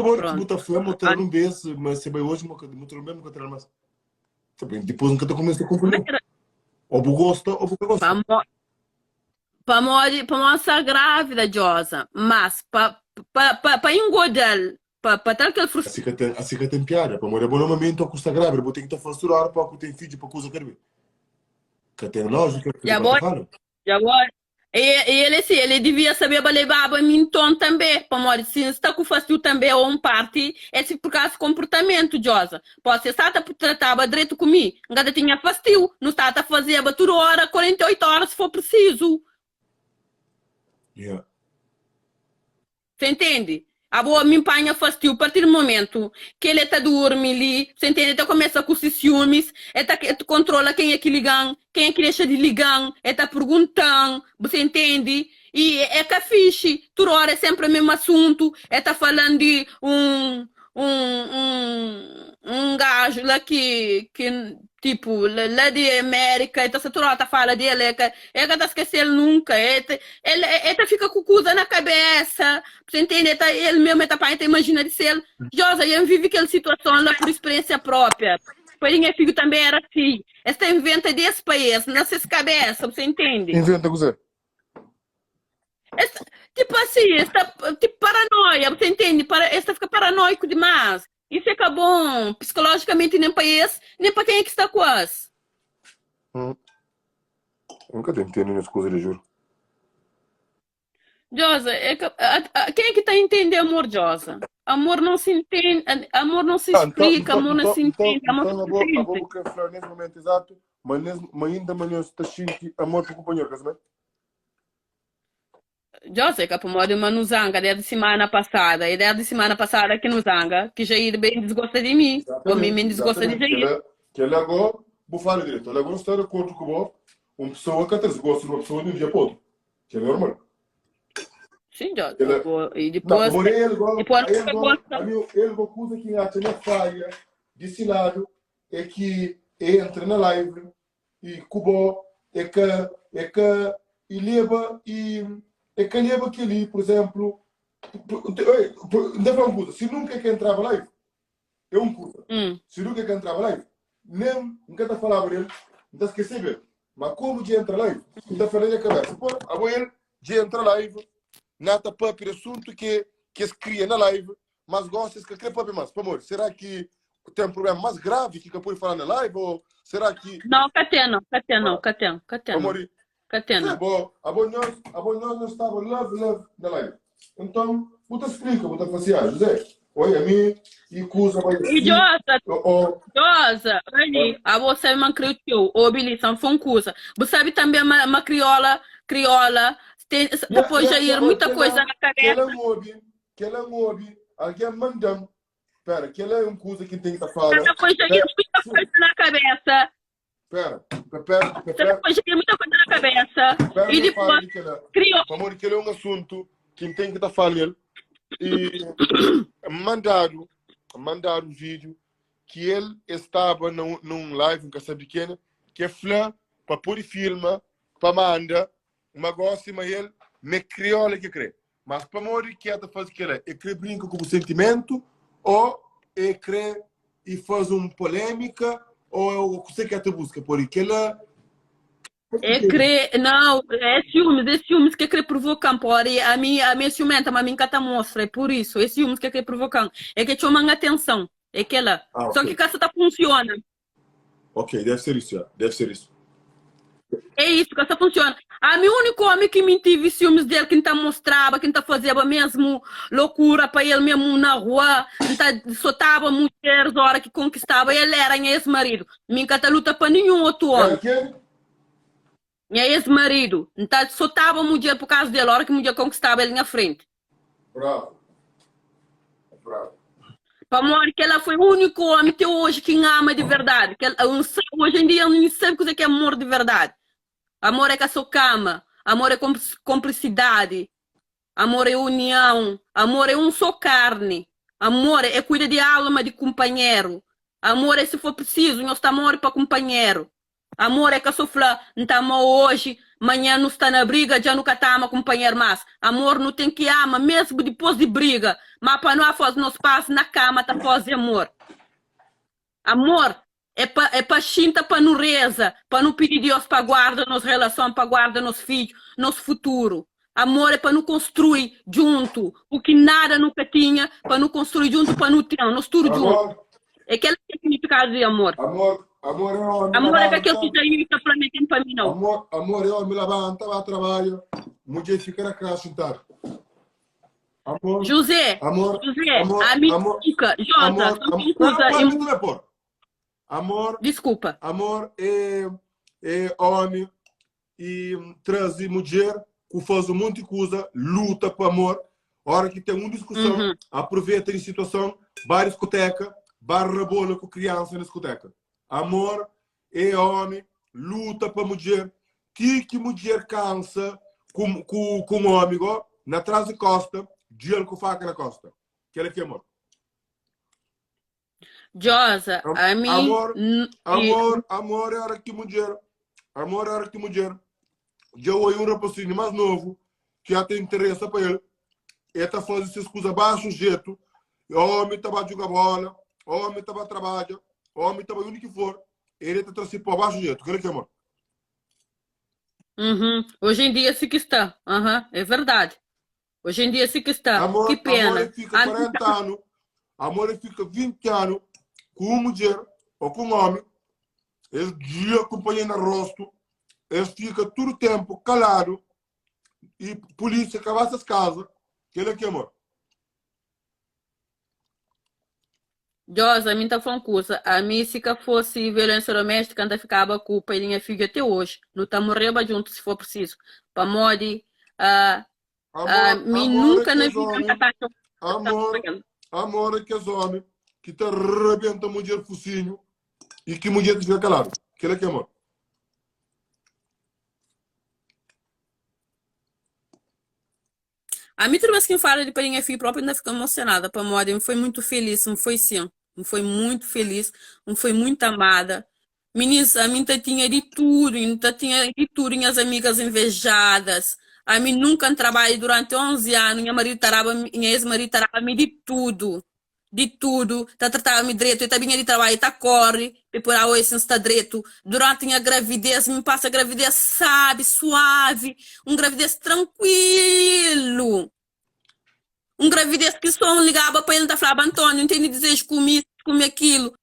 Amor, que Pronto. muita fama, eu não beijo, mas se bem hoje, muito mesmo que eu mais. Depois nunca te começa a confundir. Ou tu gosta, ou tu gosta. Para mostrar grávida, Josa, mas para engodar, para tal que ele fosse. Assim que tem piada. Para morrer, bom momento, custa grave. Eu tenho que te fasurar para que tem filho, para coisa que eu que tem lógica, que Já eu vou, te falo. já vou. E ele, sim, ele devia saber levar a mim tom também, para morrer. Se está com fácil também ou um parte, esse por causa do comportamento, Josa. Pode ser, está a tratar direito comigo, ainda tinha fácil, não está a fazer a toda hora, 48 horas se for preciso. Yeah. Você entende? A boa me empanha fastio a partir do momento que ele está dormindo ali, você entende? Então começa com os ciúmes, ele controla quem é que liga, quem é que deixa de ligar, ele está perguntando, você entende? E é que é fixe, toda hora é sempre o mesmo assunto, ele está falando de um gajo lá que tipo, lá de América, então você toda hora tá falando dele, é que tá esquecendo nunca, ele fica com coisa na cabeça, você entende? Ele mesmo tá para imagina de ser, Josa, eu vivi aquela situação lá por experiência própria. Pois minha filho também era assim. Esta inventa desse país, nessas cabeças, você entende? Inventa coisa. Tipo assim, esta, tipo paranoia, você entende? Esta fica paranoico demais. Isso é que é bom, psicologicamente, nem para esse, nem para quem é que está quase. Nunca tenho entendido as coisas, eu juro. Josa, quem é que está a entender amor, Josa? Amor não se entende, amor não se explica, amor não se entende, amor Então, não a se sente. boa quer falar nesse momento exato, mas ainda amanhã está cheio de amor para o companheiro, casamento? Josa, que a pomada uma nuzanga desde semana passada, e desde semana passada que nuzanga, que Jair bem desgosta de mim, ou mim bem desgosta de Jair. Que ela agora, vou falar direito, ela agora está de acordo com o uma pessoa que até se gosta de uma pessoa de um dia para outro, que é normal. Sim, Josa. E depois, depois ele acusa que acha na falha desse lado é que entra na live e cubo é que e leva que ali, por exemplo, ainda uma coisa, se nunca que entrava live, é um coisa. Se nunca que entrava live, nem nunca está falando dele, não está esquecendo. Mas como de entra live, não está falando a cabeça. Pô, a ele de entra live, nada para o assunto que se cria na live, mas gosta de escrever para mais. Amor, será que tem um problema mais grave que pode falar na live? Ou será que. Não, catena. Amor, Catena. é bom. A bom nós não estava love na live. Então, vou explicar, vou fazer, José. Olha, a mim, e coisa vai E Josa, olha, a você me criou, ou Billy, são foncusa. Você sabe também uma crioula, depois já ir muita coisa na cabeça. Que ela mobi, alguém mandam. Espera, que ela é coisa que tem que falar. Depois já ir muita coisa na cabeça. Espera. Depois já ir muita coisa na cabeça. E depois criou. Amor, que ele é um assunto que tem que estar falando. E mandaram o vídeo que ele estava num live em Casa Pequena, que é flan para pôr filma, para mandar, uma gosta, mas ele me crioula que crê. Mas para morrer que é fazer que ele é que brinca com o sentimento, ou é crê e faz uma polêmica, ou o que você quer te busca, por que ela. Não, é ciúmes que quer provocar, pode, a minha ciumenta, mas a minha cata mostra, é por isso, é ciúmes que quer provocar, é que chama a atenção, é que ela, só que casa tá funciona. Ok, deve ser isso, já. Deve ser isso. É isso, que essa funciona. A meu único homem que me tive ciúmes dele, que não mostrava, que não fazia mesmo loucura para ele mesmo na rua, não soltava mulheres a hora que conquistava, ele era ex-marido. Minha cata luta para nenhum outro homem. Minha ex-marido. Então, soltava a mulher por causa dele, a hora que a mulher conquistava ele na frente. Bravo. Para amor, que ela foi o único homem até hoje que ama de verdade. Que hoje em dia, eu não sei o que é amor de verdade. Amor é que a sua cama. Amor é cumplicidade. Amor é união. Amor é um só carne. Amor é cuidar de alma de companheiro. Amor é se for preciso, nós estamos amor para companheiro. Amor é que sofla, não estamos hoje, amanhã não está na briga, já nunca estamos a acompanhar mais. Amor não tem que amar, mesmo depois de briga. Mas para não fazer nosso passo na cama, tá fazer amor. Amor é para chinta, para não reza, para não pedir Deus para guardar nossa relação, para guardar nosso filho, nosso futuro. Amor é para não construir junto, o que nada nunca tinha, para não construir junto, para não ter, nós tudo junto. É aquele significado de amor. Amor é homem. Amor é aquele que já está prometendo para mim, não. Amor é homem, levanta, vai ao trabalho, mulher fica na casa, sentar. Amor. José, a mim fica, Jota, só tem coisa. Amor. Desculpa. Amor é homem e traz mulher que faz um monte de coisa, luta para amor. A hora que tem uma discussão, aproveita em situação, vai à discoteca, barra bola com criança na discoteca. Amor é homem, luta para mulher. Que mulher cansa com homem, na trás de costa, dia com faca na costa. Que é amor. Josa, a mim... Amor é hora que mulher. Amor é hora que mulher. Já ouvi um rapazinho mais novo, que já tem interesse para ele. Ele está fazendo essas coisas baixo jeito. O homem está a jogar bola, o homem está a trabalhar, o homem está a onde que for. Ele está trazendo para baixo jeito. Que amor. Hoje em dia sim que está. É verdade. Hoje em dia sim que está. Amor, que pena. Amor fica 40 anos. Amor fica 20 anos com uma mulher ou com um homem. Ele dia acompanha no rosto. Ele fica todo o tempo calado. E a polícia acaba essas casas. Que amor. Josa, a mim está falando coisa. A mim, se fosse violência doméstica, ainda ficava com o pai e minha filha até hoje. Não está morrendo junto, se for preciso. Para modi, nunca na vida. Amor é que é homem que te arrebenta a mulher focinho e que a mulher te fica calado. Que amor. A mim, toda vez que fala de pai e minha filha própria, ainda fica emocionada. Para modi, foi muito feliz, não foi sim. Não foi muito feliz, não foi muito amada. Meninas, a mim tinha de tudo, tinha de tudo, minhas amigas invejadas. A mim nunca trabalhei durante 11 anos, minha ex-marido tarava me de tudo. De tudo, tratava-me direito, eu também de trabalho, corre, por a esse está direito. Durante a gravidez, me passa a gravidez, sabe, suave, gravidez tranquilo. Gravidez que só ligava para ele, tá falava, Antônio, não tem desejo de comer aquilo.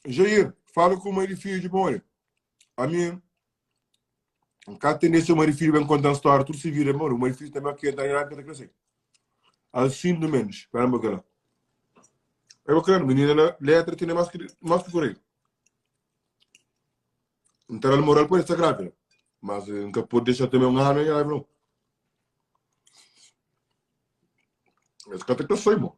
Jair, fala com o mãe de filho de bom. A minha, cá tem esse mãe de filho bem contando a história, tudo se vira, mano. O mãe de filho também aqui é da Iraque, crescer. Assim do menos, para me bacana. É bacana, menina, letra tem mais que por aí. Então, a moral pode estar grave, mas nunca pode deixar também um ano e aí, não. Esse cara tem que ser, irmão.